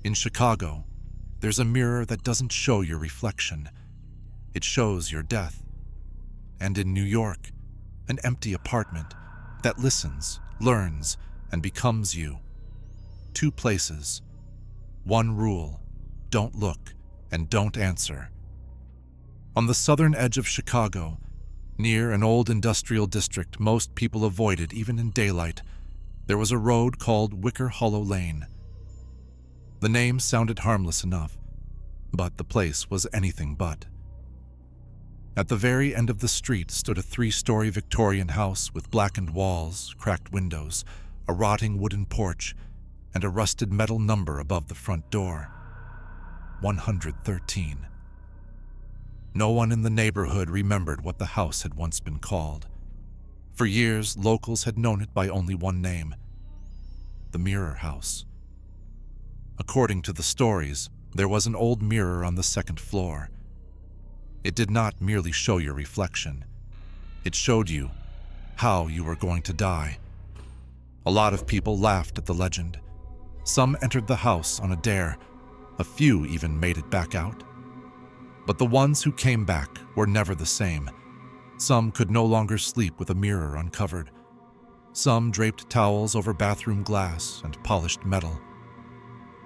In Chicago, there's a mirror that doesn't show your reflection. It shows your death. And in New York, an empty apartment that listens, learns, and becomes you. Two places. One rule: don't look and don't answer. On the southern edge of Chicago, near an old industrial district most people avoided even in daylight, there was a road called Wicker Hollow Lane. The name sounded harmless enough, but the place was anything but. At the very end of the street stood a 3-story Victorian house with blackened walls, cracked windows, a rotting wooden porch, and a rusted metal number above the front door: 113. No one in the neighborhood remembered what the house had once been called. For years, locals had known it by only one name: the Mirror House. According to the stories, there was an old mirror on the second floor. It did not merely show your reflection. It showed you how you were going to die. A lot of people laughed at the legend. Some entered the house on a dare. A few even made it back out. But the ones who came back were never the same. Some could no longer sleep with a mirror uncovered. Some draped towels over bathroom glass and polished metal.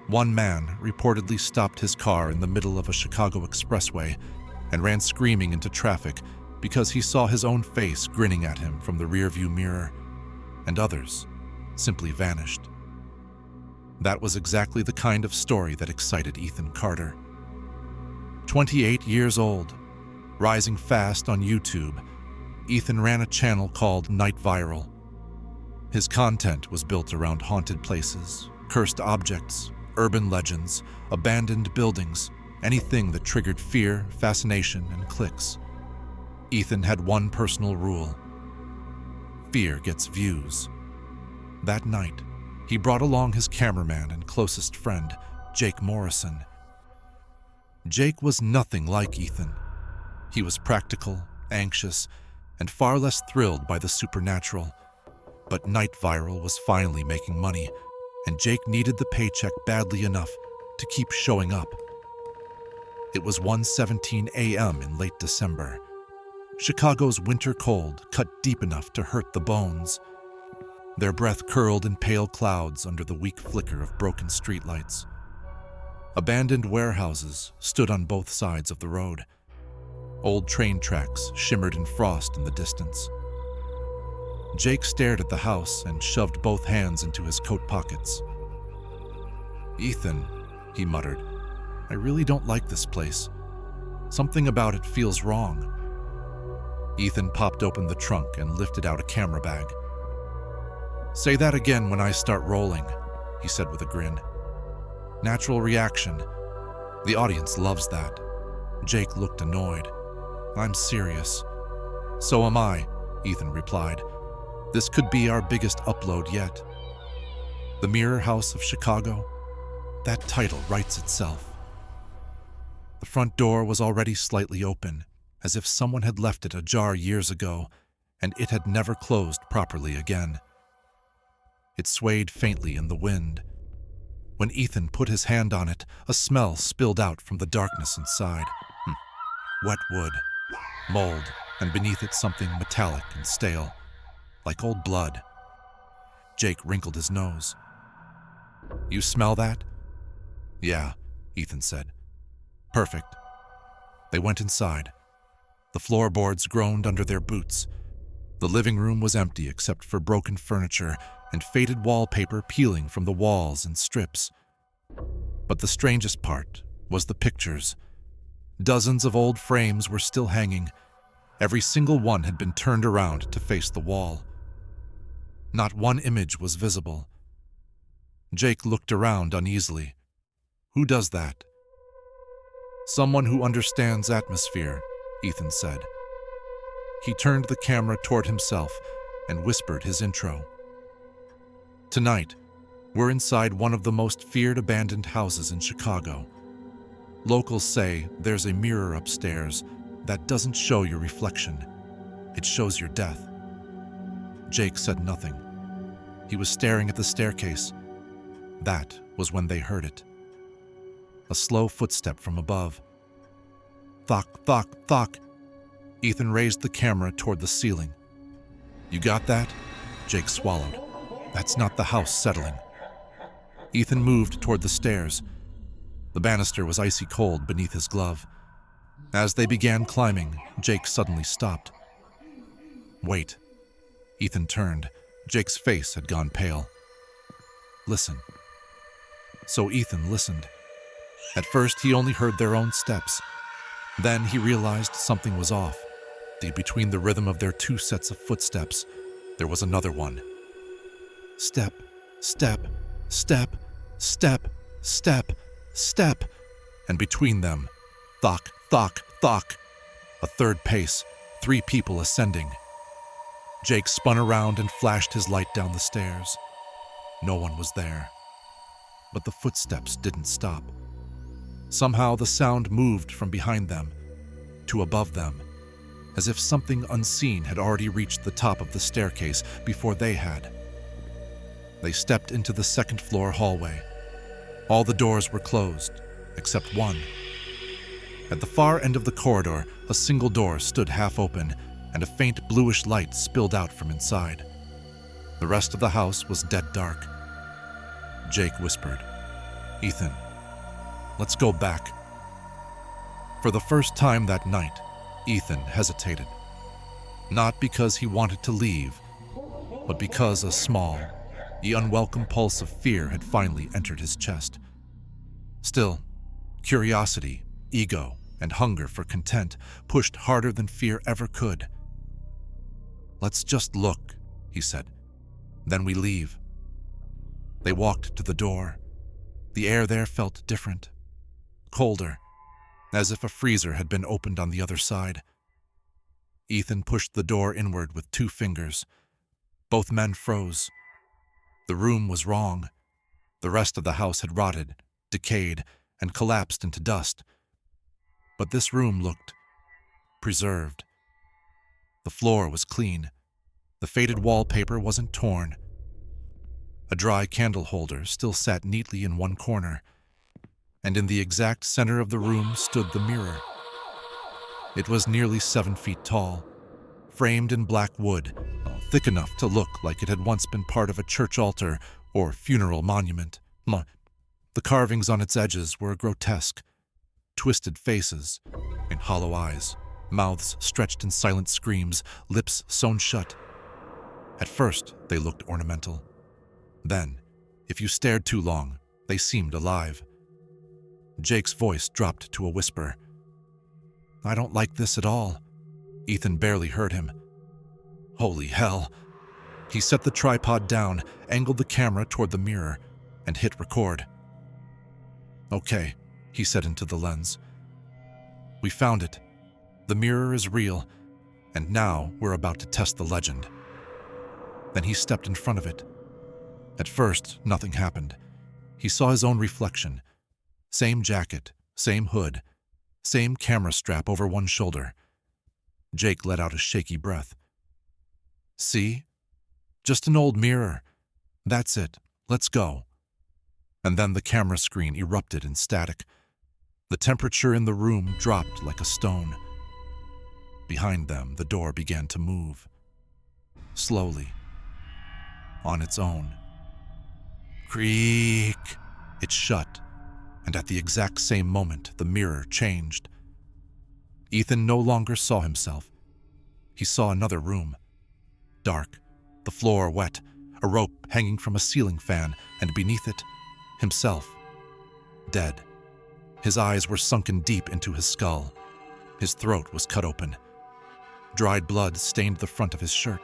One man reportedly stopped his car in the middle of a Chicago expressway and ran screaming into traffic because he saw his own face grinning at him from the rearview mirror, and others simply vanished. That was exactly the kind of story that excited Ethan Carter. 28 years old, rising fast on YouTube, Ethan ran a channel called Night Viral. His content was built around haunted places, cursed objects, urban legends, abandoned buildings, anything that triggered fear, fascination, and clicks. Ethan had one personal rule: fear gets views. That night, he brought along his cameraman and closest friend, Jake Morrison. Jake was nothing like Ethan. He was practical, anxious, and far less thrilled by the supernatural. But Night Viral was finally making money, and Jake needed the paycheck badly enough to keep showing up. It was 1:17 a.m. in late December. Chicago's winter cold cut deep enough to hurt the bones. Their breath curled in pale clouds under the weak flicker of broken streetlights. Abandoned warehouses stood on both sides of the road. Old train tracks shimmered in frost in the distance. Jake stared at the house and shoved both hands into his coat pockets. "Ethan," he muttered, "I really don't like this place. Something about it feels wrong." Ethan popped open the trunk and lifted out a camera bag. "Say that again when I start rolling," he said with a grin. "Natural reaction. The audience loves that." Jake looked annoyed. "I'm serious." "So am I," Ethan replied. "This could be our biggest upload yet." The Mirror House of Chicago? That title writes itself. The front door was already slightly open, as if someone had left it ajar years ago, and it had never closed properly again. It swayed faintly in the wind. When Ethan put his hand on it, a smell spilled out from the darkness inside. Wet wood, mold, and beneath it something metallic and stale, like old blood. Jake wrinkled his nose. "You smell that?" "Yeah," Ethan said. "Perfect." They went inside. The floorboards groaned under their boots. The living room was empty except for broken furniture and faded wallpaper peeling from the walls in strips. But the strangest part was the pictures. Dozens of old frames were still hanging. Every single one had been turned around to face the wall. Not one image was visible. Jake looked around uneasily. "Who does that?" "Someone who understands atmosphere," Ethan said. He turned the camera toward himself and whispered his intro. "Tonight, we're inside one of the most feared abandoned houses in Chicago. Locals say there's a mirror upstairs that doesn't show your reflection. It shows your death." Jake said nothing. He was staring at the staircase. That was when they heard it. A slow footstep from above. Thok, thok, thok. Ethan raised the camera toward the ceiling. You got that? Jake swallowed. That's not the house settling. Ethan moved toward the stairs. The banister was icy cold beneath his glove. As they began climbing, Jake suddenly stopped. Wait. Ethan turned. Jake's face had gone pale. Listen. So Ethan listened. At first, he only heard their own steps. Then he realized something was off. Between the rhythm of their two sets of footsteps, there was another one. Step, step, step, step, step, step. And between them, thok, thok, thok. A third pace, 3 people ascending. Jake spun around and flashed his light down the stairs. No one was there. But the footsteps didn't stop. Somehow the sound moved from behind them to above them, as if something unseen had already reached the top of the staircase before they had. They stepped into the second-floor hallway. All the doors were closed, except one. At the far end of the corridor, a single door stood half open, and a faint bluish light spilled out from inside. The rest of the house was dead dark. Jake whispered, Ethan, let's go back. For the first time that night, Ethan hesitated. Not because he wanted to leave, but because a small, yet unwelcome pulse of fear had finally entered his chest. Still, curiosity, ego, and hunger for content pushed harder than fear ever could. Let's just look, he said. Then we leave. They walked to the door. The air there felt different, colder, as if a freezer had been opened on the other side. Ethan pushed the door inward with 2 fingers. Both men froze. The room was wrong. The rest of the house had rotted, decayed, and collapsed into dust. But this room looked preserved. The floor was clean. The faded wallpaper wasn't torn. A dry candle holder still sat neatly in one corner, and in the exact center of the room stood the mirror. It was nearly 7 feet tall, framed in black wood, thick enough to look like it had once been part of a church altar or funeral monument. The carvings on its edges were grotesque, twisted faces and hollow eyes, mouths stretched in silent screams, lips sewn shut. At first, they looked ornamental. Then, if you stared too long, they seemed alive. Jake's voice dropped to a whisper. I don't like this at all. Ethan barely heard him. Holy hell. He set the tripod down, angled the camera toward the mirror, and hit record. Okay, he said into the lens. We found it. The mirror is real, and now we're about to test the legend. Then he stepped in front of it. At first, nothing happened. He saw his own reflection. Same jacket, same hood, same camera strap over one shoulder. Jake let out a shaky breath. See? Just an old mirror. That's it. Let's go. And then the camera screen erupted in static. The temperature in the room dropped like a stone. Behind them, the door began to move. Slowly. On its own. Creak! It shut, and at the exact same moment, the mirror changed. Ethan no longer saw himself. He saw another room. Dark, the floor wet, a rope hanging from a ceiling fan, and beneath it, himself. Dead. His eyes were sunken deep into his skull. His throat was cut open. Dried blood stained the front of his shirt.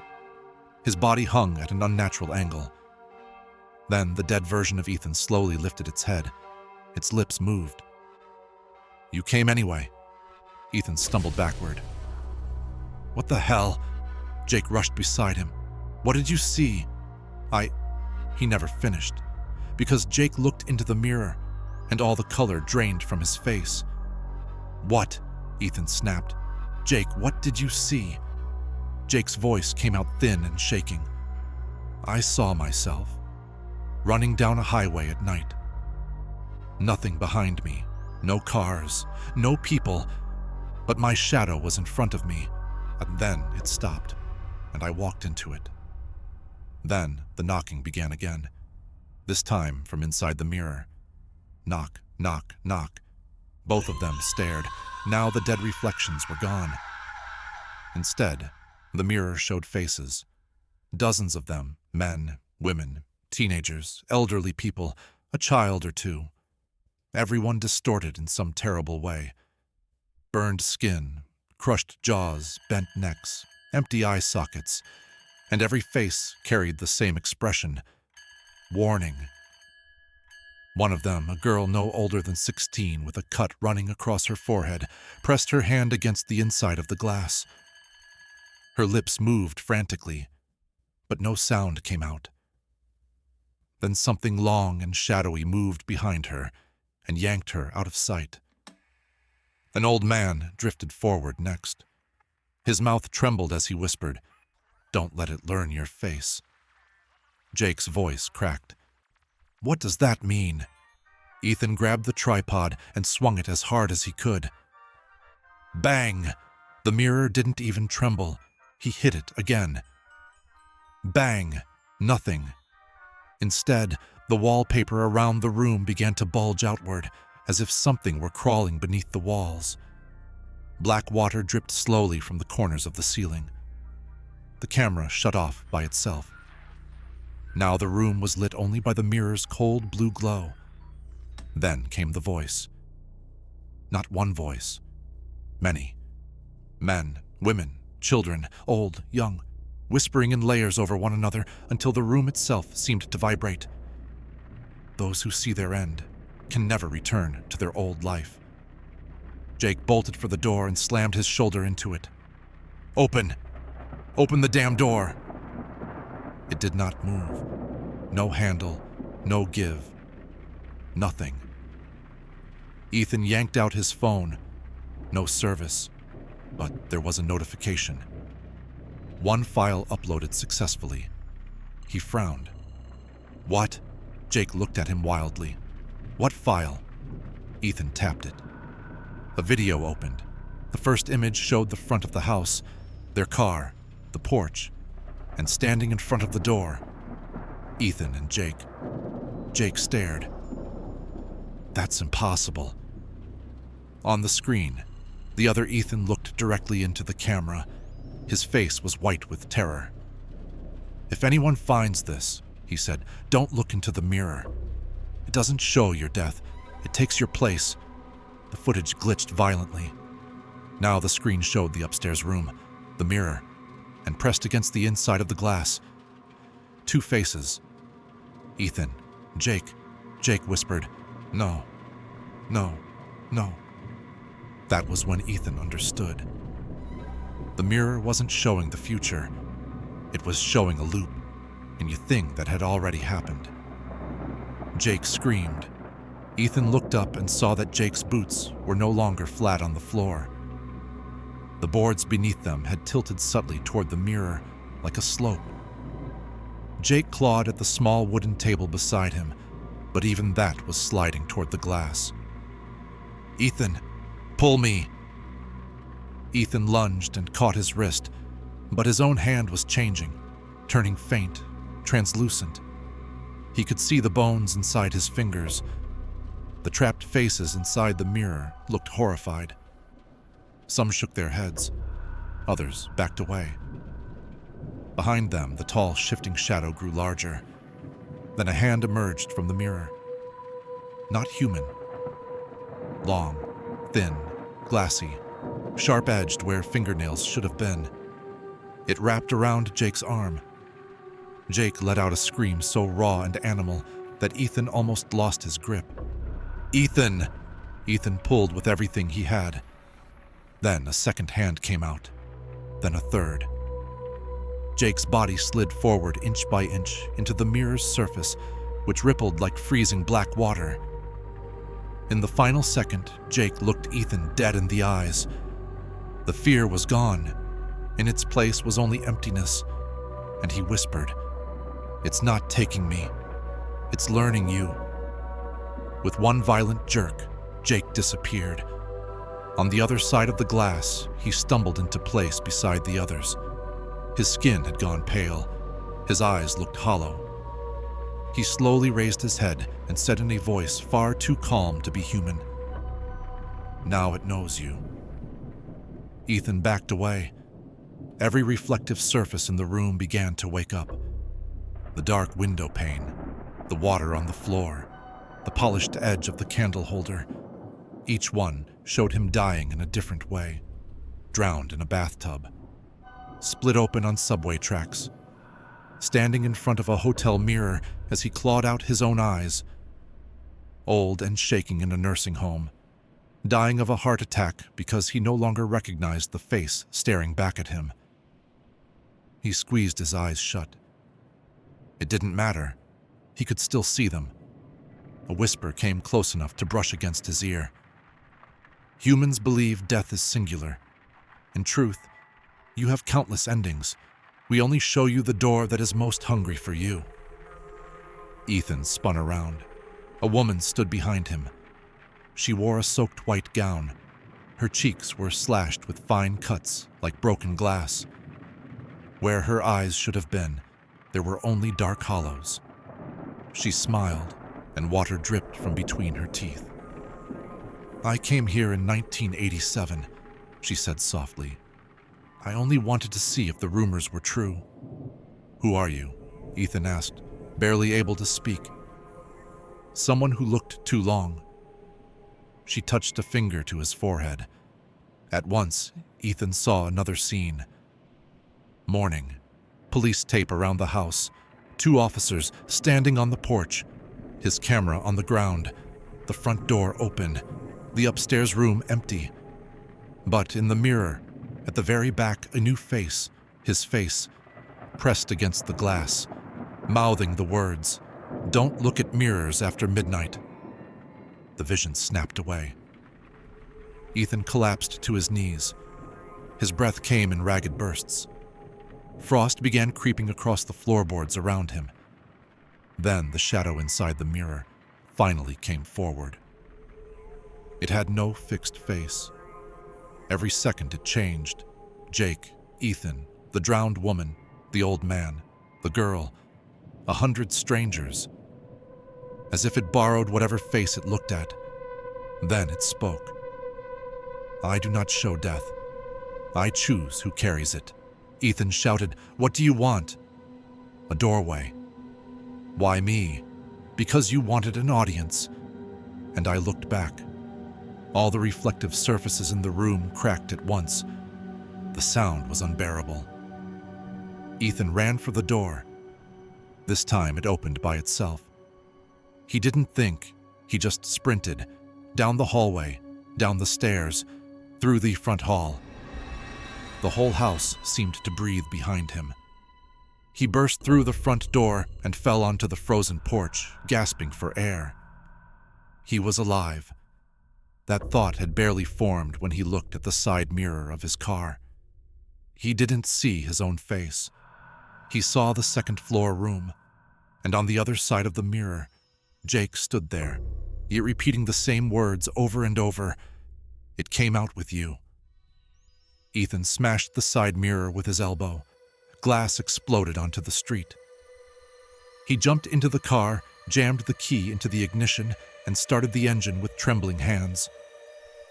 His body hung at an unnatural angle. Then the dead version of Ethan slowly lifted its head. Its lips moved. You came anyway. Ethan stumbled backward. What the hell? Jake rushed beside him. What did you see? He never finished, because Jake looked into the mirror, and all the color drained from his face. What? Ethan snapped. Jake, what did you see? Jake's voice came out thin and shaking. I saw myself, running down a highway at night. Nothing behind me, No cars, no people, but my shadow was in front of me, and then it stopped, and I walked into it. Then the knocking began again, this time from inside the mirror. Knock, knock, knock. Both of them stared. Now the dead reflections were gone. Instead, the mirror showed faces. Dozens of them, men, women, teenagers, elderly people, a child or two. Everyone distorted in some terrible way. Burned skin, crushed jaws, bent necks, empty eye sockets, and every face carried the same expression: warning. One of them, a girl no older than 16 with a cut running across her forehead, pressed her hand against the inside of the glass. Her lips moved frantically, but no sound came out. Then something long and shadowy moved behind her and yanked her out of sight. An old man drifted forward next. His mouth trembled as he whispered, "Don't let it learn your face." Jake's voice cracked. "What does that mean?" Ethan grabbed the tripod and swung it as hard as he could. Bang! The mirror didn't even tremble. He hit it again. Bang! Nothing. Instead, the wallpaper around the room began to bulge outward, as if something were crawling beneath the walls. Black water dripped slowly from the corners of the ceiling. The camera shut off by itself. Now the room was lit only by the mirror's cold blue glow. Then came the voice. Not one voice. Many. Men, women, children, old, young, whispering in layers over one another until the room itself seemed to vibrate. Those who see their end can never return to their old life. Jake bolted for the door and slammed his shoulder into it. "Open! Open the damn door!" It did not move. No handle, no give. Nothing. Ethan yanked out his phone. No service, but there was a notification. One file uploaded successfully. He frowned. "What?" Jake looked at him wildly. "What file?" Ethan tapped it. A video opened. The first image showed the front of the house, their car, the porch, and standing in front of the door, Ethan and Jake. Jake stared. "That's impossible." On the screen, the other Ethan looked directly into the camera. His face was white with terror. "If anyone finds this," he said, "don't look into the mirror. It doesn't show your death. It takes your place." The footage glitched violently. Now the screen showed the upstairs room, the mirror, and pressed against the inside of the glass. Two faces. "Ethan, Jake." Jake whispered, "No, no, no." That was when Ethan understood. The mirror wasn't showing the future. It was showing a loop, and a thing that had already happened. Jake screamed. Ethan looked up and saw that Jake's boots were no longer flat on the floor. The boards beneath them had tilted subtly toward the mirror, like a slope. Jake clawed at the small wooden table beside him, but even that was sliding toward the glass. "Ethan, pull me!" Ethan lunged and caught his wrist, but his own hand was changing, turning faint, translucent. He could see the bones inside his fingers. The trapped faces inside the mirror looked horrified. Some shook their heads. Others backed away. Behind them, the tall, shifting shadow grew larger. Then a hand emerged from the mirror. Not human. Long, thin, glassy, sharp-edged where fingernails should have been. It wrapped around Jake's arm. Jake let out a scream so raw and animal that Ethan almost lost his grip. "Ethan!" Ethan pulled with everything he had. Then a second hand came out. Then a third. Jake's body slid forward inch by inch into the mirror's surface, which rippled like freezing black water. In the final second, Jake looked Ethan dead in the eyes. The fear was gone. In its place was only emptiness, and he whispered, "It's not taking me. It's learning you." With one violent jerk, Jake disappeared. On the other side of the glass, he stumbled into place beside the others. His skin had gone pale. His eyes looked hollow. He slowly raised his head and said in a voice far too calm to be human, "Now it knows you." Ethan backed away. Every reflective surface in the room began to wake up. The dark window pane, the water on the floor, the polished edge of the candle holder. Each one showed him dying in a different way. Drowned in a bathtub, split open on subway tracks, standing in front of a hotel mirror as he clawed out his own eyes, old and shaking in a nursing home, dying of a heart attack because he no longer recognized the face staring back at him. He squeezed his eyes shut. It didn't matter. He could still see them. A whisper came close enough to brush against his ear. Humans believe death is singular. In truth, you have countless endings. We only show you the door that is most hungry for you. Ethan spun around. A woman stood behind him. She wore a soaked white gown. Her cheeks were slashed with fine cuts like broken glass. Where her eyes should have been, there were only dark hollows. She smiled, and water dripped from between her teeth. "I came here in 1987, she said softly. "I only wanted to see if the rumors were true." "Who are you?" Ethan asked, barely able to speak. "Someone who looked too long." She touched a finger to his forehead. At once, Ethan saw another scene. Morning. Police tape around the house. 2 officers standing on the porch. His camera on the ground. The front door open. The upstairs room empty. But in the mirror, at the very back, a new face. His face, pressed against the glass, mouthing the words, "Don't look at mirrors after midnight." The vision snapped away. Ethan collapsed to his knees. His breath came in ragged bursts. Frost began creeping across the floorboards around him. Then the shadow inside the mirror finally came forward. It had no fixed face. Every second it changed. Jake, Ethan, the drowned woman, the old man, the girl, 100 strangers. As if it borrowed whatever face it looked at. Then it spoke. "I do not show death. I choose who carries it." Ethan shouted, "What do you want?" "A doorway." "Why me?" "Because you wanted an audience." And I looked back. All the reflective surfaces in the room cracked at once. The sound was unbearable. Ethan ran for the door. This time it opened by itself. He didn't think, he just sprinted, down the hallway, down the stairs, through the front hall. The whole house seemed to breathe behind him. He burst through the front door and fell onto the frozen porch, gasping for air. He was alive. That thought had barely formed when he looked at the side mirror of his car. He didn't see his own face. He saw the second-floor room, and on the other side of the mirror, Jake stood there, yet repeating the same words over and over. "It came out with you." Ethan smashed the side mirror with his elbow. Glass exploded onto the street. He jumped into the car, jammed the key into the ignition, and started the engine with trembling hands.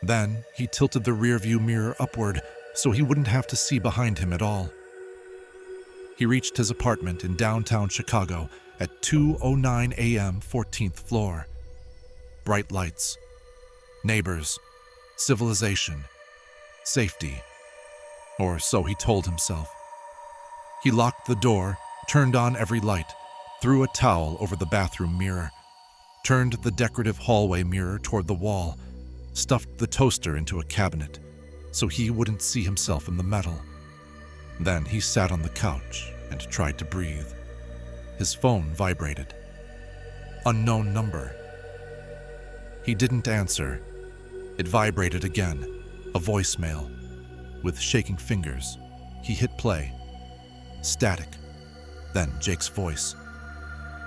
Then he tilted the rearview mirror upward so he wouldn't have to see behind him at all. He reached his apartment in downtown Chicago at 2:09 a.m., 14th floor. Bright lights, neighbors, civilization, safety. Or so he told himself. He locked the door, turned on every light, threw a towel over the bathroom mirror, turned the decorative hallway mirror toward the wall, stuffed the toaster into a cabinet so he wouldn't see himself in the metal. Then he sat on the couch and tried to breathe. His phone vibrated. Unknown number. He didn't answer. It vibrated again, a voicemail. With shaking fingers, he hit play. Static. Then Jake's voice.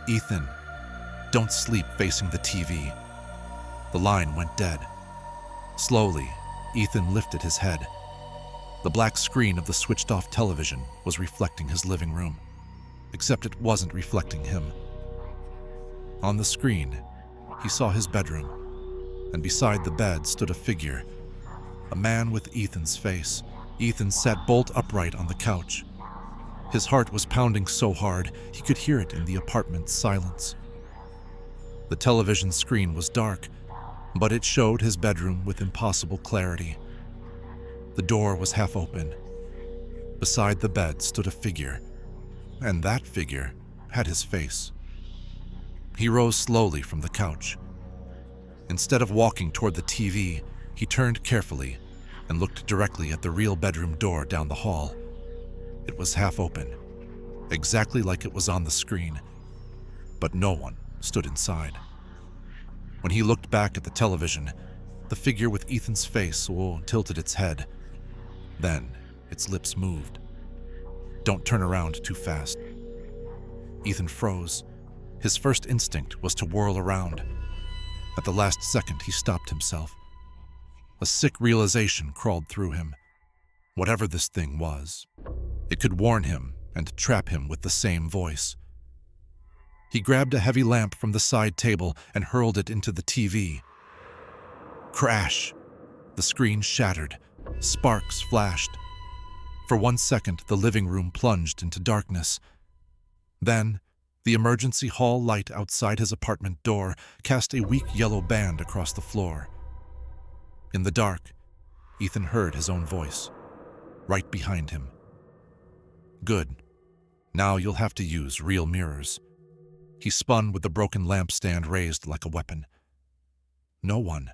"Ethan, don't sleep facing the TV." The line went dead. Slowly, Ethan lifted his head. The black screen of the switched-off television was reflecting his living room, except it wasn't reflecting him. On the screen, he saw his bedroom, and beside the bed stood a figure, a man with Ethan's face. Ethan sat bolt upright on the couch. His heart was pounding so hard he could hear it in the apartment's silence. The television screen was dark, but it showed his bedroom with impossible clarity. The door was half open. Beside the bed stood a figure, and that figure had his face. He rose slowly from the couch. Instead of walking toward the TV, he turned carefully and looked directly at the real bedroom door down the hall. It was half open, exactly like it was on the screen, but no one stood inside. When he looked back at the television, the figure with Ethan's face tilted its head. Then its lips moved. "Don't turn around too fast." Ethan froze. His first instinct was to whirl around. At the last second, he stopped himself. A sick realization crawled through him. Whatever this thing was, it could warn him and trap him with the same voice. He grabbed a heavy lamp from the side table and hurled it into the TV. Crash! The screen shattered. Sparks flashed. For 1 second, the living room plunged into darkness. Then, the emergency hall light outside his apartment door cast a weak yellow band across the floor. In the dark, Ethan heard his own voice, right behind him. "Good. Now you'll have to use real mirrors." He spun with the broken lampstand raised like a weapon. No one.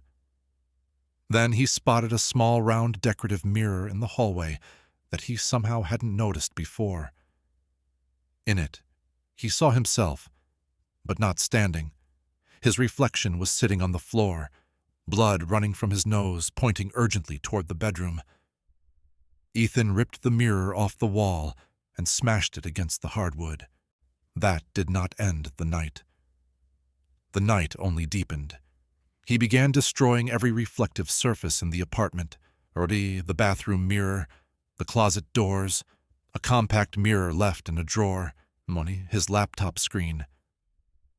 Then he spotted a small round decorative mirror in the hallway that he somehow hadn't noticed before. In it, he saw himself, but not standing. His reflection was sitting on the floor, blood running from his nose, pointing urgently toward the bedroom. Ethan ripped the mirror off the wall and smashed it against the hardwood. That did not end the night. The night only deepened. He began destroying every reflective surface in the apartment, the bathroom mirror, the closet doors, a compact mirror left in a drawer, his laptop screen,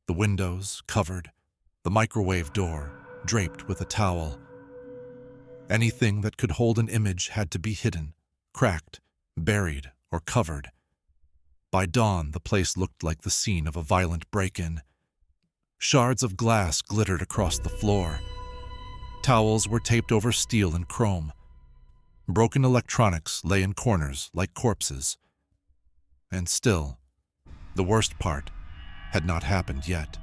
the windows covered, the microwave door draped with a towel. Anything that could hold an image had to be hidden, cracked, buried, or covered. By dawn, the place looked like the scene of a violent break-in. Shards of glass glittered across the floor. Towels were taped over steel and chrome. Broken electronics lay in corners like corpses. And still, the worst part had not happened yet.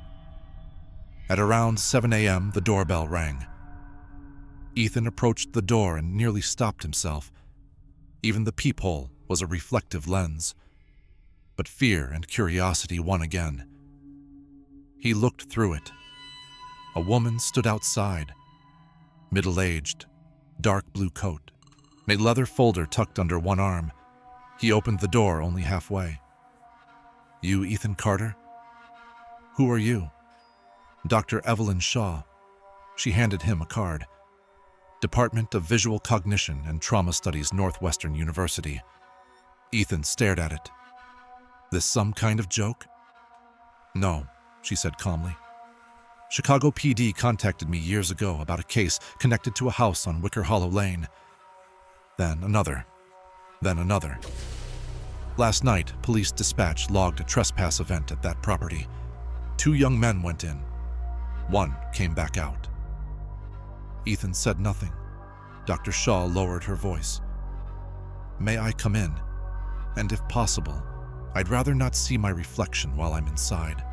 At around 7 a.m., the doorbell rang. Ethan approached the door and nearly stopped himself. Even the peephole was a reflective lens. But fear and curiosity won again. He looked through it. A woman stood outside, middle-aged, dark blue coat, a leather folder tucked under one arm. He opened the door only halfway. "You Ethan Carter?" "Who are you?" "Dr. Evelyn Shaw." She handed him a card. "Department of Visual Cognition and Trauma Studies, Northwestern University." Ethan stared at it. "This some kind of joke?" "No," she said calmly. "Chicago PD contacted me years ago about a case connected to a house on Wicker Hollow Lane. Then another. Last night, police dispatch logged a trespass event at that property. 2 young men went in. 1 came back out." Ethan said nothing. Dr. Shaw lowered her voice. "May I come in? And if possible, I'd rather not see my reflection while I'm inside."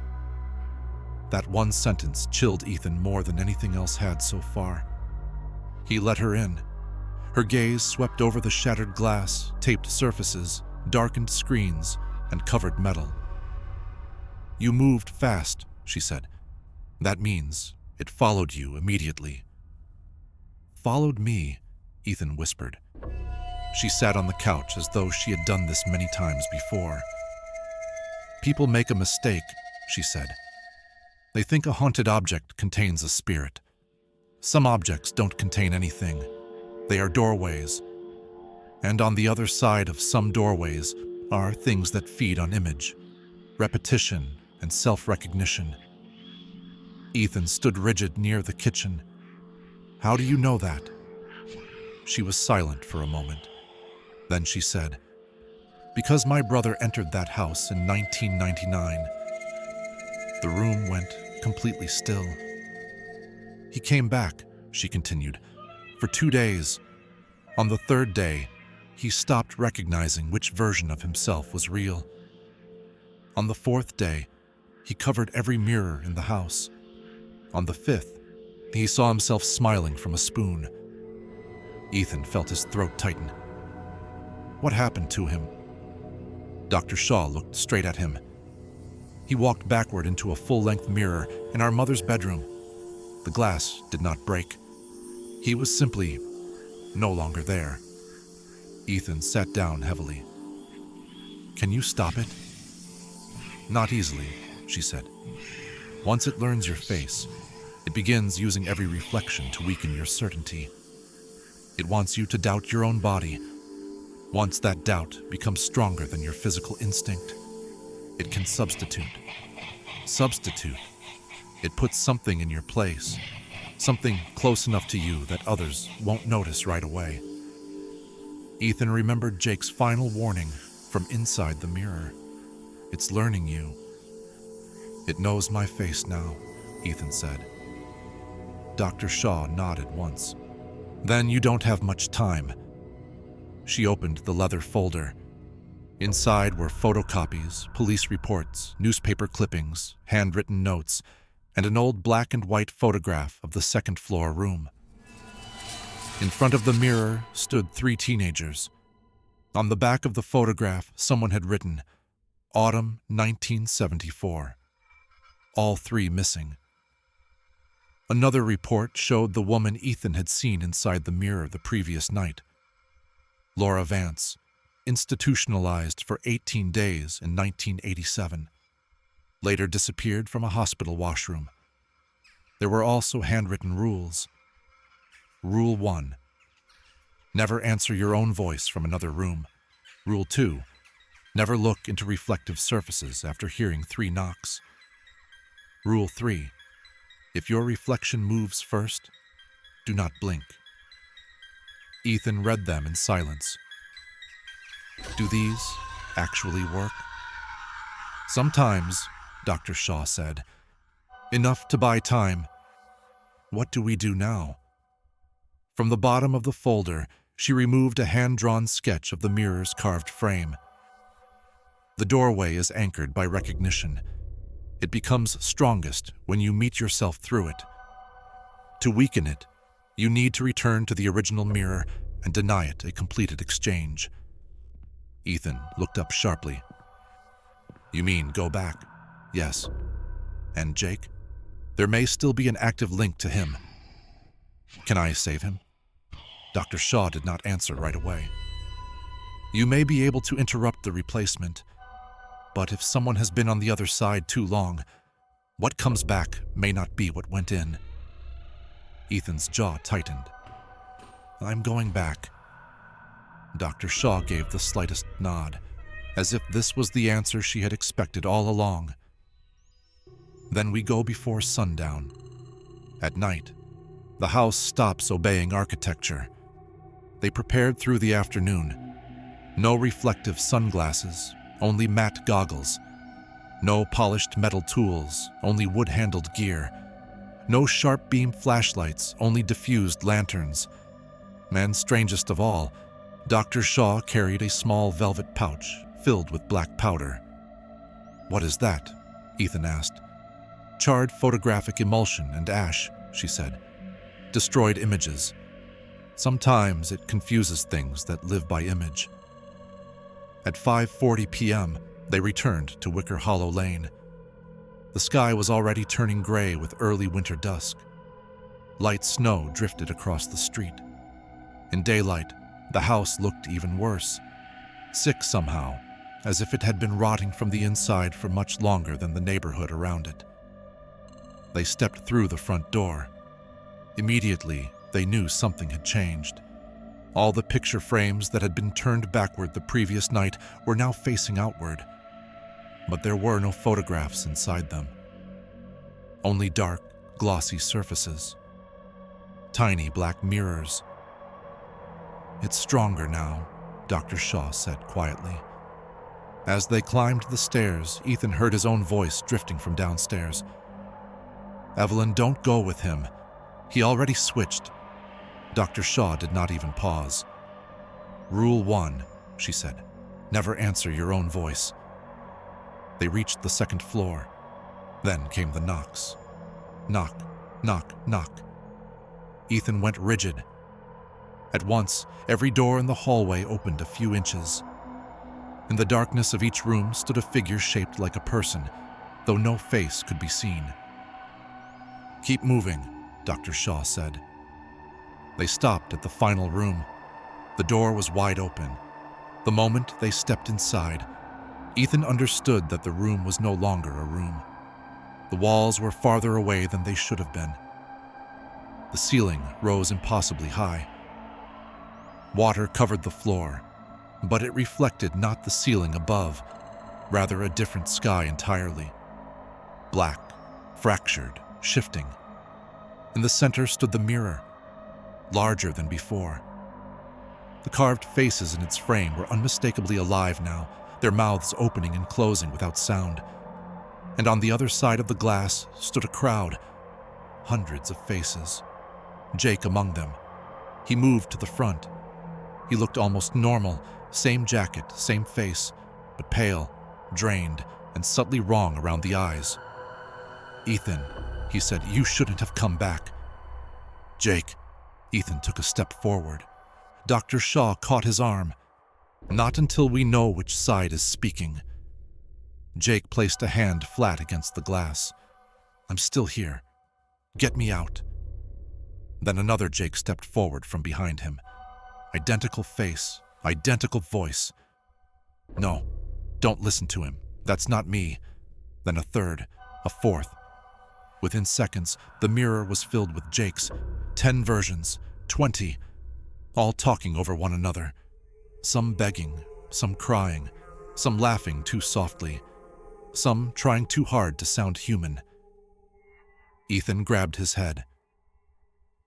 That one sentence chilled Ethan more than anything else had so far. He let her in. Her gaze swept over the shattered glass, taped surfaces, darkened screens, and covered metal. "You moved fast," she said. "That means it followed you immediately." "Followed me," Ethan whispered. She sat on the couch as though she had done this many times before. "People make a mistake," she said. "They think a haunted object contains a spirit. Some objects don't contain anything. They are doorways. And on the other side of some doorways are things that feed on image, repetition, and self-recognition. Ethan stood rigid near the kitchen. How do you know that? She was silent for a moment. Then she said, because my brother entered that house in 1999. The room went completely still. He came back, she continued, for 2 days. On the 3rd day, he stopped recognizing which version of himself was real. On the 4th day, he covered every mirror in the house. On the 5th, he saw himself smiling from a spoon. Ethan felt his throat tighten. What happened to him? Dr. Shaw looked straight at him. He walked backward into a full-length mirror in our mother's bedroom. The glass did not break. He was simply no longer there. Ethan sat down heavily. Can you stop it? Not easily, she said. Once it learns your face, it begins using every reflection to weaken your certainty. It wants you to doubt your own body. Once that doubt becomes stronger than your physical instinct, it can substitute. Substitute. It puts something in your place, something close enough to you that others won't notice right away. Ethan remembered Jake's final warning from inside the mirror. It's learning you. It knows my face now, Ethan said. Dr. Shaw nodded once. Then you don't have much time. She opened the leather folder. Inside were photocopies, police reports, newspaper clippings, handwritten notes, and an old black and white photograph of the second-floor room. In front of the mirror stood 3 teenagers. On the back of the photograph, someone had written, Autumn 1974. All 3 missing. Another report showed the woman Ethan had seen inside the mirror the previous night. Laura Vance, institutionalized for 18 days in 1987. Later disappeared from a hospital washroom. There were also handwritten rules. Rule 1. Never answer your own voice from another room. Rule 2. Never look into reflective surfaces after hearing 3 knocks. Rule 3. If your reflection moves first, do not blink. Ethan read them in silence. Do these actually work? Sometimes, Dr. Shaw said. Enough to buy time. What do we do now? From the bottom of the folder, she removed a hand-drawn sketch of the mirror's carved frame. The doorway is anchored by recognition. It becomes strongest when you meet yourself through it. To weaken it, you need to return to the original mirror and deny it a completed exchange. Ethan looked up sharply. You mean go back? Yes. And Jake? There may still be an active link to him. Can I save him? Dr. Shaw did not answer right away. You may be able to interrupt the replacement, but if someone has been on the other side too long, what comes back may not be what went in. Ethan's jaw tightened. I'm going back. Dr. Shaw gave the slightest nod, as if this was the answer she had expected all along. Then we go before sundown. At night, the house stops obeying architecture. They prepared through the afternoon. No reflective sunglasses, only matte goggles. No polished metal tools, only wood-handled gear. No sharp beam flashlights, only diffused lanterns. And strangest of all, Dr. Shaw carried a small velvet pouch filled with black powder. What is that? Ethan asked. Charred photographic emulsion and ash, she said. Destroyed images. Sometimes it confuses things that live by image. At 5:40 p.m., they returned to Wicker Hollow Lane. The sky was already turning gray with early winter dusk. Light snow drifted across the street. In daylight, the house looked even worse. Sick somehow, as if it had been rotting from the inside for much longer than the neighborhood around it. They stepped through the front door. Immediately, they knew something had changed. All the picture frames that had been turned backward the previous night were now facing outward, but there were no photographs inside them. Only dark, glossy surfaces. Tiny black mirrors. "It's stronger now," Dr. Shaw said quietly. As they climbed the stairs, Ethan heard his own voice drifting from downstairs. "Evelyn, don't go with him. He already switched." Dr. Shaw did not even pause. "Rule 1, she said. Never answer your own voice." They reached the second floor. Then came the knocks. Knock, knock, knock. Ethan went rigid. At once, every door in the hallway opened a few inches. In the darkness of each room stood a figure shaped like a person, though no face could be seen. "Keep moving," Dr. Shaw said. They stopped at the final room. The door was wide open. The moment they stepped inside, Ethan understood that the room was no longer a room. The walls were farther away than they should have been. The ceiling rose impossibly high. Water covered the floor, but it reflected not the ceiling above, rather a different sky entirely. Black, fractured, shifting. In the center stood the mirror, larger than before. The carved faces in its frame were unmistakably alive now, their mouths opening and closing without sound. And on the other side of the glass stood a crowd, hundreds of faces. Jake among them. He moved to the front. He looked almost normal, same jacket, same face, but pale, drained, and subtly wrong around the eyes. "Ethan," he said, "you shouldn't have come back." "Jake." Ethan took a step forward. Dr. Shaw caught his arm. "Not until we know which side is speaking." Jake placed a hand flat against the glass. "I'm still here. Get me out." Then another Jake stepped forward from behind him. Identical face, identical voice. "No, don't listen to him. That's not me." Then a third, a fourth. Within seconds, the mirror was filled with Jakes. 10 versions, 20, all talking over one another. Some begging, some crying, some laughing too softly, some trying too hard to sound human. Ethan grabbed his head.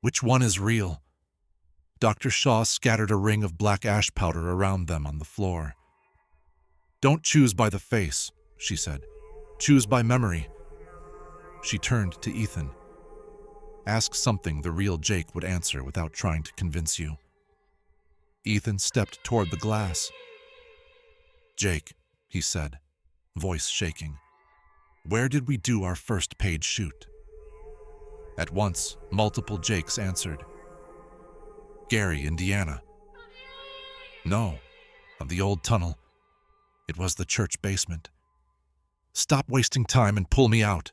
Which one is real? Dr. Shaw scattered a ring of black ash powder around them on the floor. "Don't choose by the face," she said. "Choose by memory." She turned to Ethan. "Ask something the real Jake would answer without trying to convince you." Ethan stepped toward the glass. "Jake," he said, voice shaking, "where did we do our first paid shoot?" At once, multiple Jakes answered. "Gary, Indiana." "No, of the old tunnel. It was the church basement." "Stop wasting time and pull me out."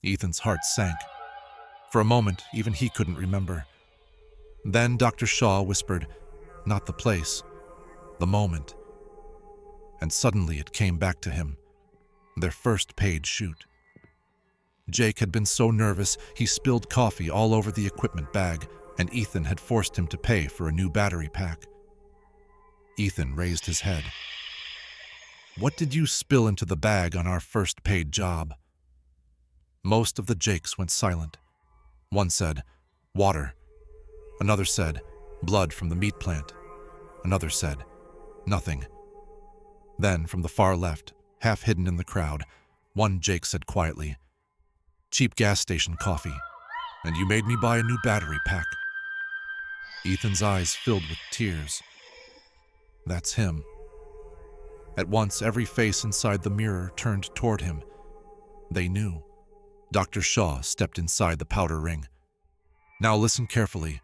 Ethan's heart sank. For a moment, even he couldn't remember. Then Dr. Shaw whispered, "Not the place, the moment." And suddenly it came back to him, their first paid shoot. Jake had been so nervous he spilled coffee all over the equipment bag, and Ethan had forced him to pay for a new battery pack. Ethan raised his head. "What did you spill into the bag on our first paid job?" Most of the Jakes went silent. One said, "Water." Another said, "Blood from the meat plant." Another said, "Nothing." Then, from the far left, half hidden in the crowd, one Jake said quietly, "Cheap gas station coffee, and you made me buy a new battery pack." Ethan's eyes filled with tears. That's him. At once, every face inside the mirror turned toward him. They knew. Dr. Shaw stepped inside the powder ring. "Now listen carefully.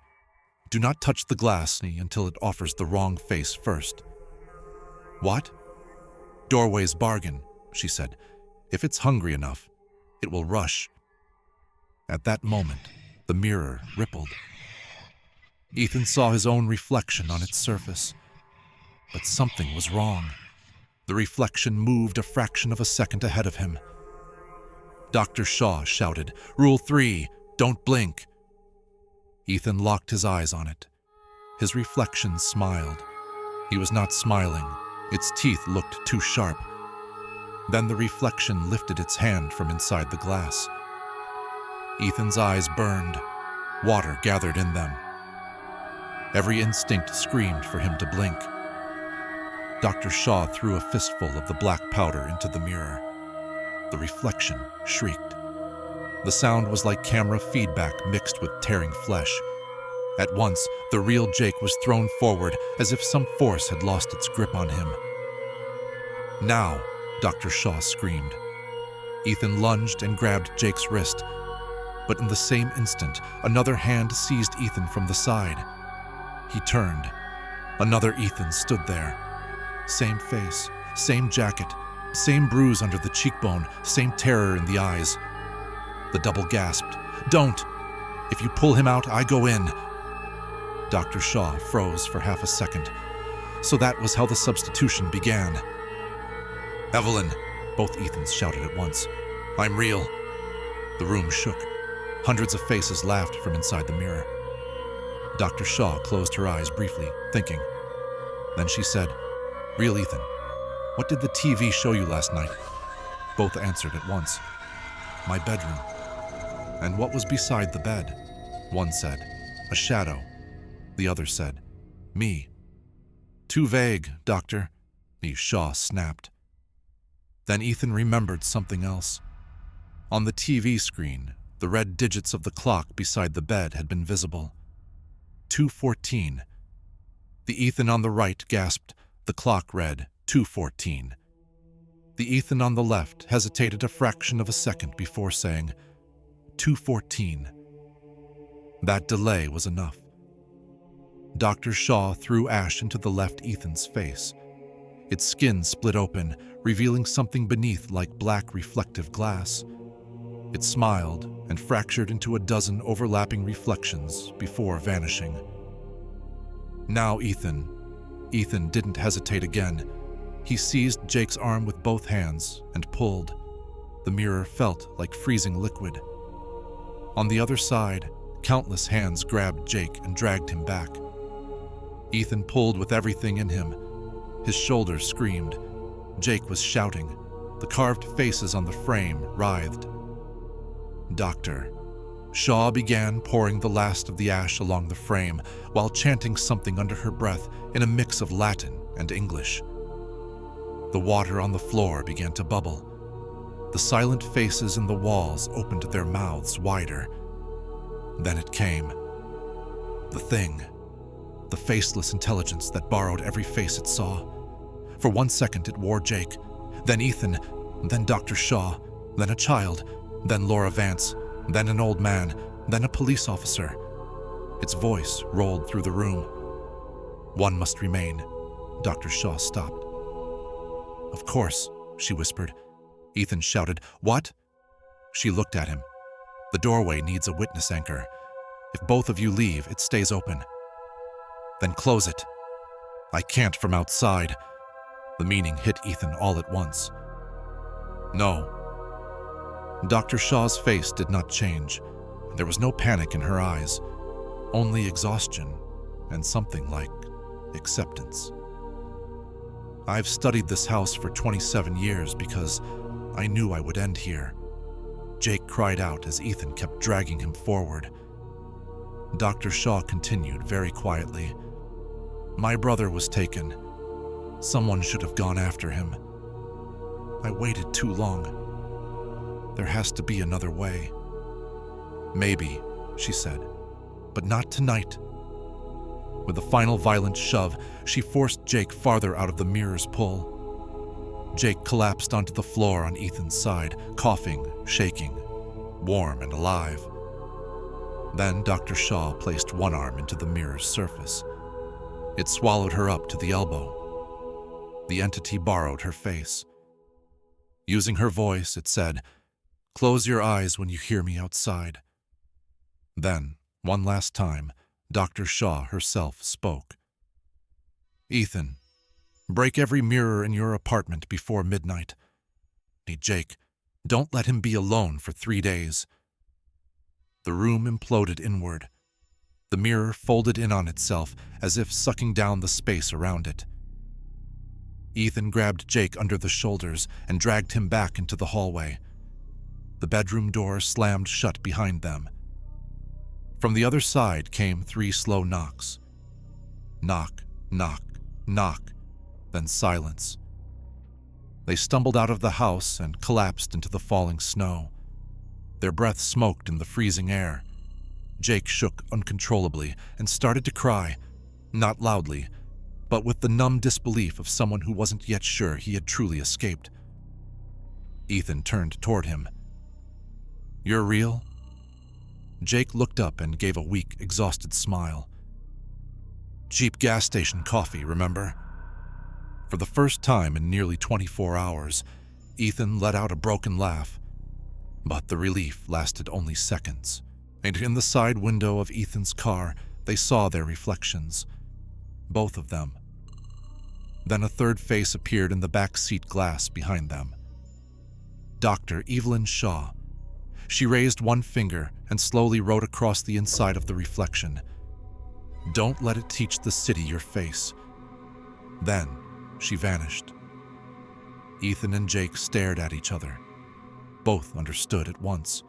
Do not touch the glass until it offers the wrong face first." "What?" "Doorway's bargain," she said. "If it's hungry enough, it will rush." At that moment, the mirror rippled. Ethan saw his own reflection on its surface. But something was wrong. The reflection moved a fraction of a second ahead of him. Dr. Shaw shouted, "Rule 3, don't blink." Ethan locked his eyes on it. His reflection smiled. He was not smiling. Its teeth looked too sharp. Then the reflection lifted its hand from inside the glass. Ethan's eyes burned. Water gathered in them. Every instinct screamed for him to blink. Dr. Shaw threw a fistful of the black powder into the mirror. The reflection shrieked. The sound was like camera feedback mixed with tearing flesh. At once, the real Jake was thrown forward as if some force had lost its grip on him. "Now!" Dr. Shaw screamed. Ethan lunged and grabbed Jake's wrist, but in the same instant, another hand seized Ethan from the side. He turned. Another Ethan stood there. Same face, same jacket, same bruise under the cheekbone, same terror in the eyes. The double gasped, "Don't! If you pull him out, I go in." Dr. Shaw froze for half a second. So that was how the substitution began. "Evelyn!" Both Ethans shouted at once. "I'm real." The room shook. Hundreds of faces laughed from inside the mirror. Dr. Shaw closed her eyes briefly, thinking. Then she said, "Real Ethan, what did the TV show you last night?" Both answered at once. "My bedroom." "And what was beside the bed?" One said, "A shadow." The other said, "Me." "Too vague, Doctor," Shaw snapped. Then Ethan remembered something else. On the TV screen, the red digits of the clock beside the bed had been visible. 2:14. The Ethan on the right gasped. The clock read 2:14. The Ethan on the left hesitated a fraction of a second before saying 2:14. That delay was enough. Dr. Shaw threw ash into the left Ethan's face. Its skin split open, revealing something beneath like black reflective glass. It smiled and fractured into a dozen overlapping reflections before vanishing. Now Ethan didn't hesitate again. He seized Jake's arm with both hands and pulled. The mirror felt like freezing liquid. On the other side, countless hands grabbed Jake and dragged him back. Ethan pulled with everything in him. His shoulders screamed. Jake was shouting. The carved faces on the frame writhed. "Doctor." Shaw began pouring the last of the ash along the frame while chanting something under her breath in a mix of Latin and English. The water on the floor began to bubble. The silent faces in the walls opened their mouths wider. Then it came. The thing. The faceless intelligence that borrowed every face it saw. For 1 second it wore Jake, then Ethan, then Dr. Shaw, then a child, then Laura Vance, then an old man, then a police officer. Its voice rolled through the room. "One must remain." Dr. Shaw stopped. "Of course," she whispered. Ethan shouted, "What?" She looked at him. "The doorway needs a witness anchor. If both of you leave, it stays open." "Then close it." "I can't from outside." The meaning hit Ethan all at once. "No." Dr. Shaw's face did not change. There was no panic in her eyes, only exhaustion and something like acceptance. "I've studied this house for 27 years because I knew I would end here." Jake cried out as Ethan kept dragging him forward. Dr. Shaw continued very quietly. "My brother was taken. Someone should have gone after him. I waited too long. There has to be another way." "Maybe," she said, "but not tonight." With a final violent shove, she forced Jake farther out of the mirror's pull. Jake collapsed onto the floor on Ethan's side, coughing, shaking, warm and alive. Then Dr. Shaw placed one arm into the mirror's surface. It swallowed her up to the elbow. The entity borrowed her face. Using her voice, it said, "Close your eyes when you hear me outside." Then, one last time, Dr. Shaw herself spoke. "Ethan, break every mirror in your apartment before midnight. Hey, Jake, don't let him be alone for 3 days." The room imploded inward. The mirror folded in on itself as if sucking down the space around it. Ethan grabbed Jake under the shoulders and dragged him back into the hallway. The bedroom door slammed shut behind them. From the other side came 3 slow knocks. Knock, knock, knock, then silence. They stumbled out of the house and collapsed into the falling snow. Their breath smoked in the freezing air. Jake shook uncontrollably and started to cry, not loudly, but with the numb disbelief of someone who wasn't yet sure he had truly escaped. Ethan turned toward him. "You're real?" Jake looked up and gave a weak, exhausted smile. "Cheap gas station coffee, remember?" For the first time in nearly 24 hours, Ethan let out a broken laugh. But the relief lasted only seconds, and in the side window of Ethan's car, they saw their reflections. Both of them. Then a third face appeared in the back seat glass behind them. Dr. Evelyn Shaw. She raised one finger and slowly wrote across the inside of the reflection, "Don't let it teach the city your face." Then she vanished. Ethan and Jake stared at each other. Both understood at once.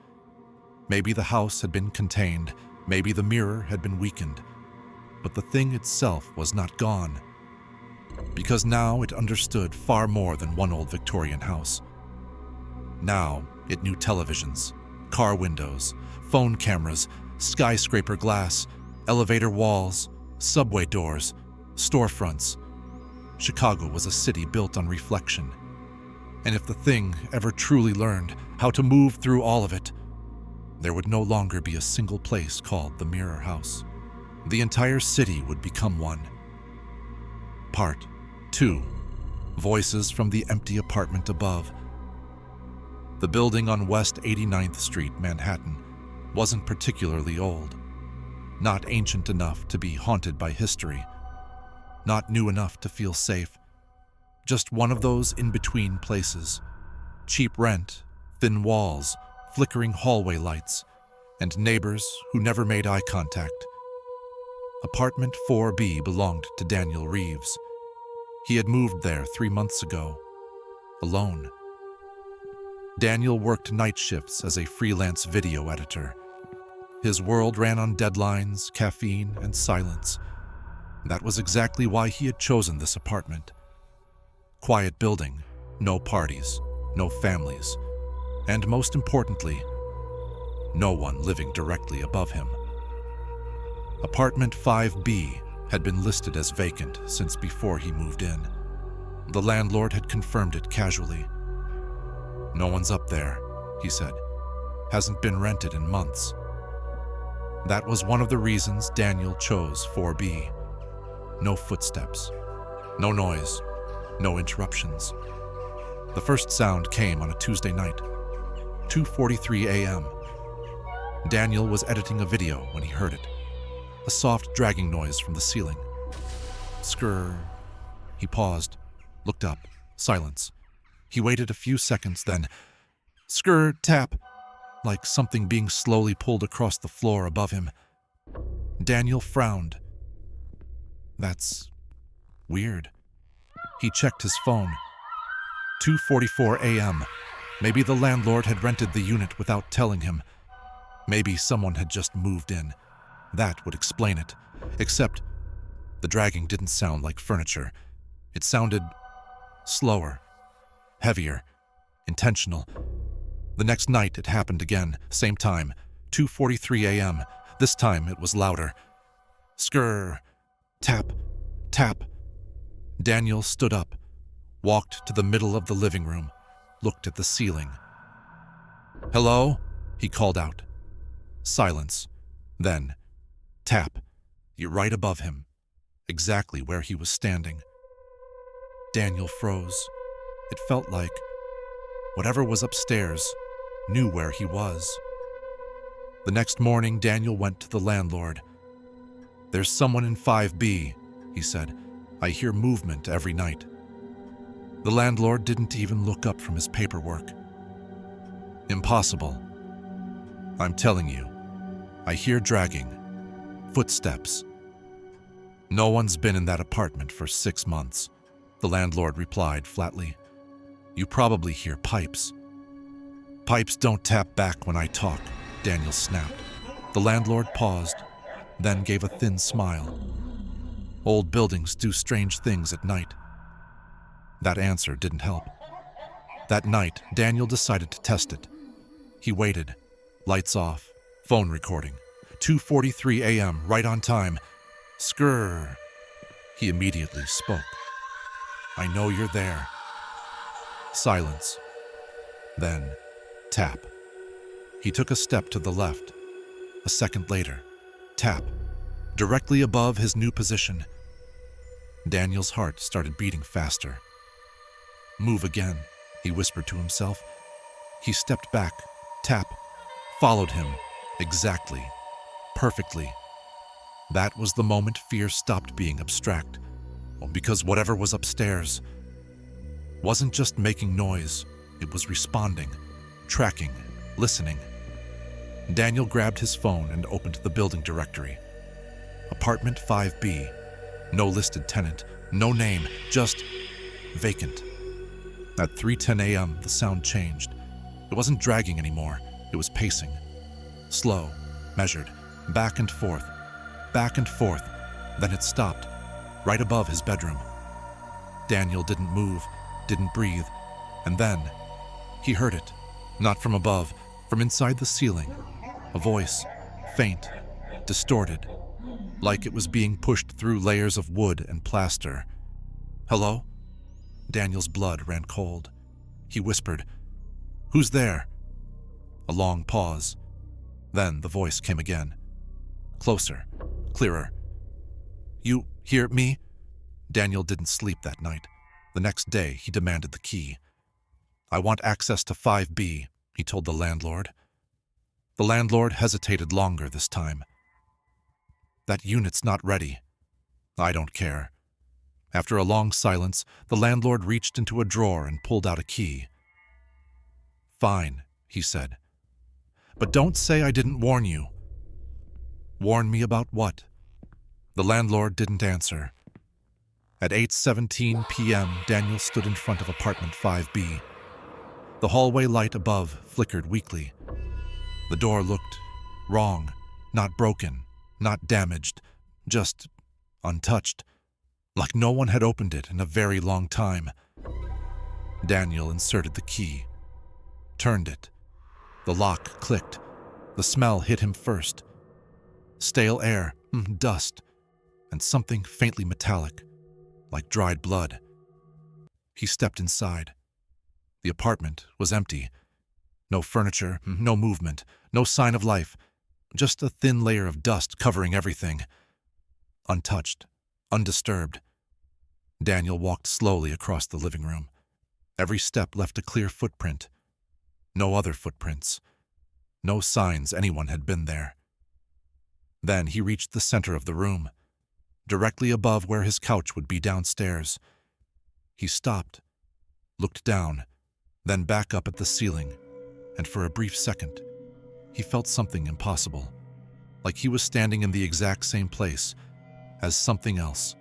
Maybe the house had been contained, maybe the mirror had been weakened, but the thing itself was not gone. Because now it understood far more than one old Victorian house. Now it knew televisions, car windows, phone cameras, skyscraper glass, elevator walls, subway doors, storefronts. Chicago was a city built on reflection. And if the thing ever truly learned how to move through all of it, there would no longer be a single place called the Mirror House. The entire city would become one. Part 2. Voices from the empty apartment above. The building on West 89th Street, Manhattan, wasn't particularly old. Not ancient enough to be haunted by history. Not new enough to feel safe. Just one of those in-between places. Cheap rent, thin walls, flickering hallway lights, and neighbors who never made eye contact. Apartment 4B belonged to Daniel Reeves. He had moved there 3 months ago, alone. Daniel worked night shifts as a freelance video editor. His world ran on deadlines, caffeine, and silence. That was exactly why he had chosen this apartment. Quiet building, no parties, no families, and most importantly, no one living directly above him. Apartment 5B had been listed as vacant since before he moved in. The landlord had confirmed it casually. "No one's up there," he said. "Hasn't been rented in months." That was one of the reasons Daniel chose 4B. No footsteps, no noise, no interruptions. The first sound came on a Tuesday night, 2:43 a.m. Daniel was editing a video when he heard it. A soft dragging noise from the ceiling. Skrrr. He paused, looked up, silence. He waited a few seconds, then skrrr, tap, like something being slowly pulled across the floor above him. Daniel frowned. That's weird. He checked his phone. 2:44 a.m. Maybe the landlord had rented the unit without telling him. Maybe someone had just moved in. That would explain it. Except the dragging didn't sound like furniture. It sounded slower, heavier, intentional. The next night it happened again, same time, 2:43 a.m. This time it was louder. Skrrr. Tap, tap. Daniel stood up, walked to the middle of the living room, looked at the ceiling. "Hello?" he called out. Silence. Then, tap, right above him, exactly where he was standing. Daniel froze. It felt like whatever was upstairs knew where he was. The next morning, Daniel went to the landlord. "There's someone in 5B, he said. "I hear movement every night." The landlord didn't even look up from his paperwork. "Impossible. I'm telling you, I hear dragging. Footsteps. "No one's been in that apartment for 6 months," the landlord replied flatly. "You probably hear pipes." "Pipes don't tap back when I talk," Daniel snapped. The landlord paused, then gave a thin smile. "Old buildings do strange things at night." That answer didn't help. That night, Daniel decided to test it. He waited. Lights off. Phone recording. 2:43 a.m., right on time. "Skrrr." He immediately spoke. "I know you're there." Silence. Then, tap. He took a step to the left. A second later, tap. Directly above his new position. Daniel's heart started beating faster. "Move again," he whispered to himself. He stepped back. Tap. Followed him. Exactly. Perfectly. That was the moment fear stopped being abstract. Because whatever was upstairs wasn't just making noise, it was responding, tracking, listening. Daniel grabbed his phone and opened the building directory. Apartment 5B. No listed tenant, no name, just vacant. At 3:10 a.m., the sound changed. It wasn't dragging anymore. It was pacing. Slow, measured, back and forth. Then it stopped, right above his bedroom. Daniel didn't move, didn't breathe, and then he heard it. Not from above, from inside the ceiling. A voice, faint, distorted, like it was being pushed through layers of wood and plaster. "Hello?" Daniel's blood ran cold. He whispered, "Who's there?" A long pause. Then the voice came again. Closer, clearer. "You hear me?" Daniel didn't sleep that night. The next day, he demanded the key. "I want access to 5B, he told the landlord. The landlord hesitated longer this time. "That unit's not ready." "I don't care." After a long silence, the landlord reached into a drawer and pulled out a key. "Fine," he said. "But don't say I didn't warn you." "Warn me about what?" The landlord didn't answer. At 8:17 p.m., Daniel stood in front of apartment 5B. The hallway light above flickered weakly. The door looked wrong, not broken, not damaged, just untouched, like no one had opened it in a very long time. Daniel inserted the key, turned it. The lock clicked. The smell hit him first. Stale air, dust, and something faintly metallic, like dried blood. He stepped inside. The apartment was empty. No furniture, no movement, no sign of life, just a thin layer of dust covering everything. Untouched, undisturbed. Daniel walked slowly across the living room. Every step left a clear footprint. No other footprints. No signs anyone had been there. Then he reached the center of the room, directly above where his couch would be downstairs. He stopped, looked down, then back up at the ceiling, and for a brief second, he felt something impossible, like he was standing in the exact same place as something else.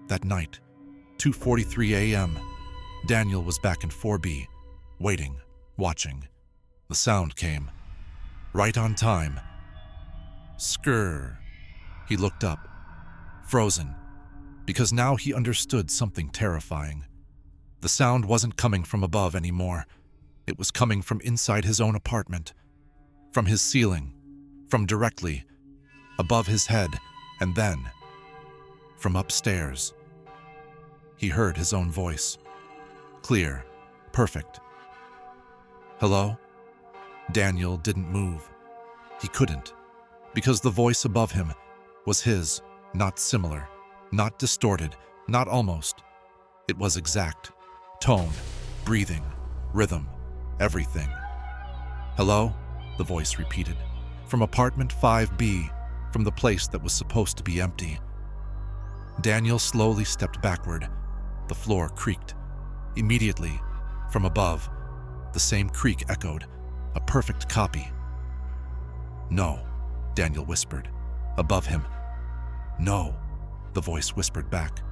That night, 2:43 a.m., Daniel was back in 4B, waiting, watching. The sound came. Right on time. Skrrr. He looked up, frozen, because now he understood something terrifying. The sound wasn't coming from above anymore. It was coming from inside his own apartment, from his ceiling, from directly above his head, and then from upstairs. He heard his own voice. Clear, perfect. "Hello?" Daniel didn't move. He couldn't, because the voice above him was his, not similar, not distorted, not almost. It was exact. Tone, breathing, rhythm, everything. "Hello?" the voice repeated. From apartment 5B, from the place that was supposed to be empty. Daniel slowly stepped backward. The floor creaked. Immediately, from above, the same creak echoed, a perfect copy. "No," Daniel whispered. Above him. "No," the voice whispered back.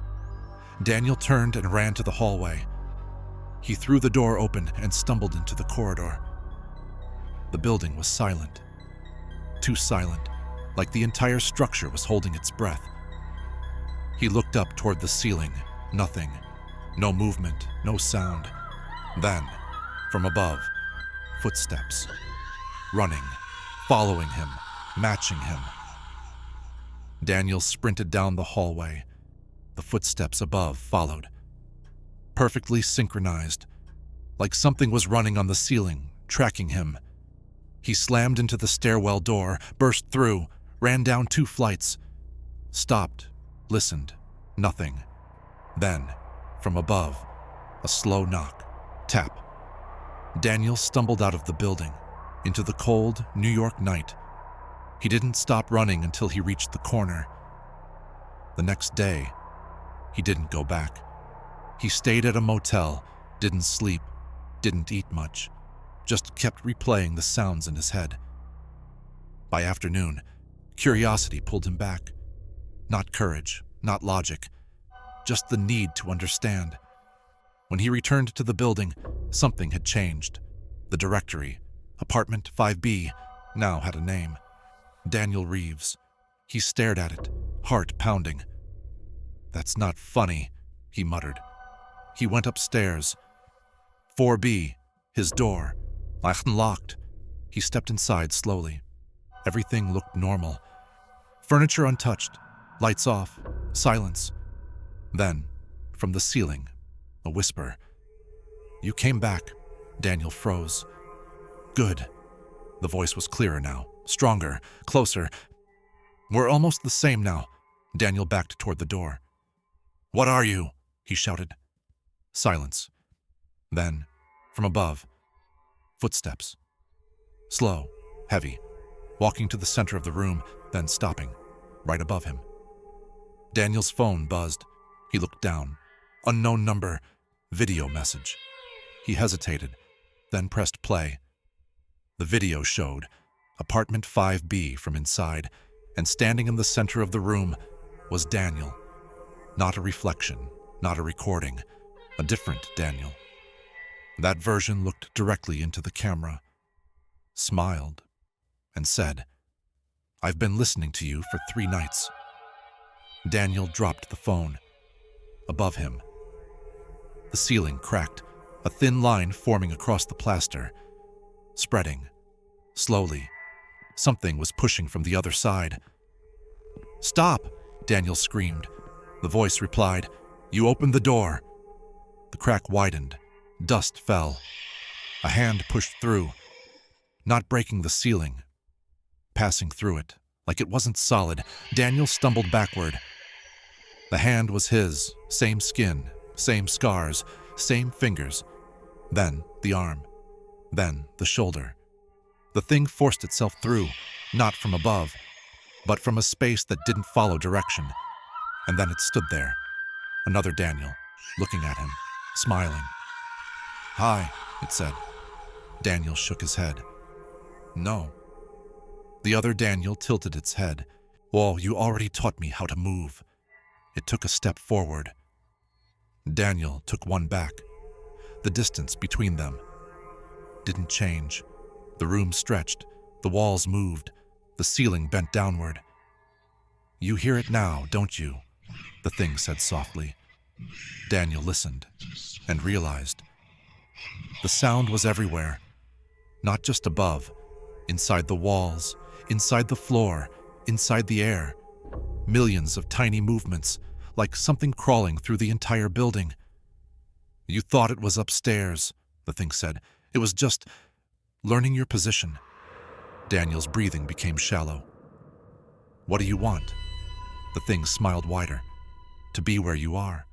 Daniel turned and ran to the hallway. He threw the door open and stumbled into the corridor. The building was silent. Too silent, like the entire structure was holding its breath. He looked up toward the ceiling. Nothing. No movement, no sound. Then, from above, footsteps. Running, following him, matching him. Daniel sprinted down the hallway. The footsteps above followed. Perfectly synchronized, like something was running on the ceiling, tracking him. He slammed into the stairwell door, burst through, ran down 2 flights, stopped, listened, nothing. Then, from above, a slow knock, tap. Daniel stumbled out of the building, into the cold New York night. He didn't stop running until he reached the corner. The next day, he didn't go back. He stayed at a motel, didn't sleep, didn't eat much, just kept replaying the sounds in his head. By afternoon, curiosity pulled him back. Not courage, not logic, just the need to understand. When he returned to the building, something had changed. The directory, apartment 5B, now had a name. Daniel Reeves. He stared at it, heart pounding. "That's not funny," he muttered. He went upstairs. 4B, his door, unlocked. He stepped inside slowly. Everything looked normal. Furniture untouched, lights off, silence. Then, from the ceiling, a whisper. "You came back." Daniel froze. "Good." The voice was clearer now, stronger, closer. "We're almost the same now." Daniel backed toward the door. "What are you?" he shouted. Silence. Then, from above, footsteps. Slow, heavy, walking to the center of the room, then stopping, right above him. Daniel's phone buzzed. He looked down. Unknown number, video message. He hesitated, then pressed play. The video showed apartment 5B from inside, and standing in the center of the room was Daniel. Not a reflection, not a recording, a different Daniel. That version looked directly into the camera, smiled, and said, "I've been listening to you for 3 nights." Daniel dropped the phone. Above him, the ceiling cracked, a thin line forming across the plaster, spreading, slowly. Something was pushing from the other side. "Stop!" Daniel screamed. The voice replied, "You opened the door." The crack widened. Dust fell. A hand pushed through, not breaking the ceiling, passing through it. Like it wasn't solid, Daniel stumbled backward. The hand was his, same skin, same scars, same fingers. Then the arm. Then the shoulder. The thing forced itself through, not from above, but from a space that didn't follow direction. And then it stood there. Another Daniel, looking at him, smiling. "Hi," it said. Daniel shook his head. "No." The other Daniel tilted its head. "Well, you already taught me how to move." It took a step forward. Daniel took one back. The distance between them didn't change. The room stretched, the walls moved, the ceiling bent downward. "You hear it now, don't you?" the thing said softly. Daniel listened and realized the sound was everywhere, not just above, inside the walls, inside the floor, inside the air. Millions of tiny movements, like something crawling through the entire building. "You thought it was upstairs," the thing said. "It was just learning your position." Daniel's breathing became shallow. "What do you want?" The thing smiled wider. "To be where you are."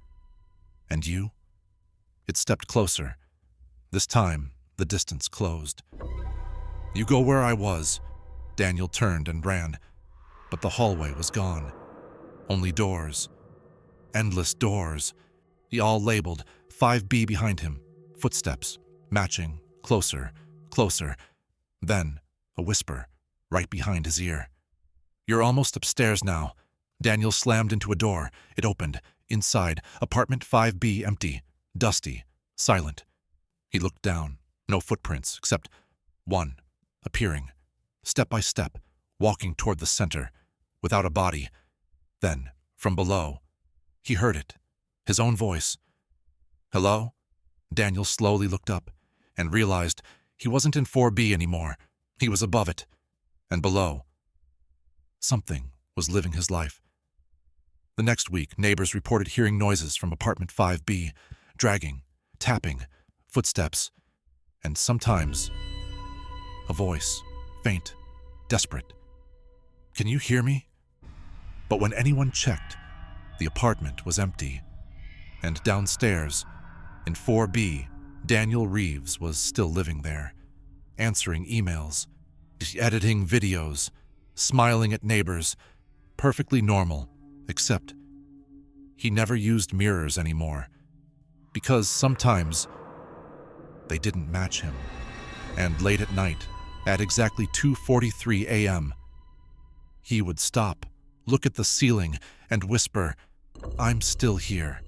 "And you?" It stepped closer. This time, the distance closed. "You go where I was." Daniel turned and ran, but the hallway was gone. Only doors. Endless doors. All labeled, 5B behind him. Footsteps, matching, closer, closer. Then, a whisper, right behind his ear. You're almost upstairs now. Daniel slammed into a door. It opened. Inside, apartment 5B empty, dusty, silent. He looked down. No footprints, except one, appearing, step by step, walking toward the center, without a body. Then, from below, he heard it, his own voice. Hello? Daniel slowly looked up and realized he wasn't in 4B anymore. He was above it, and below. Something was living his life. The next week, neighbors reported hearing noises from apartment 5B, dragging, tapping, footsteps, and sometimes a voice, faint, desperate. Can you hear me? But when anyone checked, the apartment was empty. And downstairs, in 4B, Daniel Reeves was still living there, answering emails, editing videos, smiling at neighbors, perfectly normal, except he never used mirrors anymore, because sometimes they didn't match him. And late at night, at exactly 2:43 a.m., he would stop, look at the ceiling, and whisper, "I'm still here."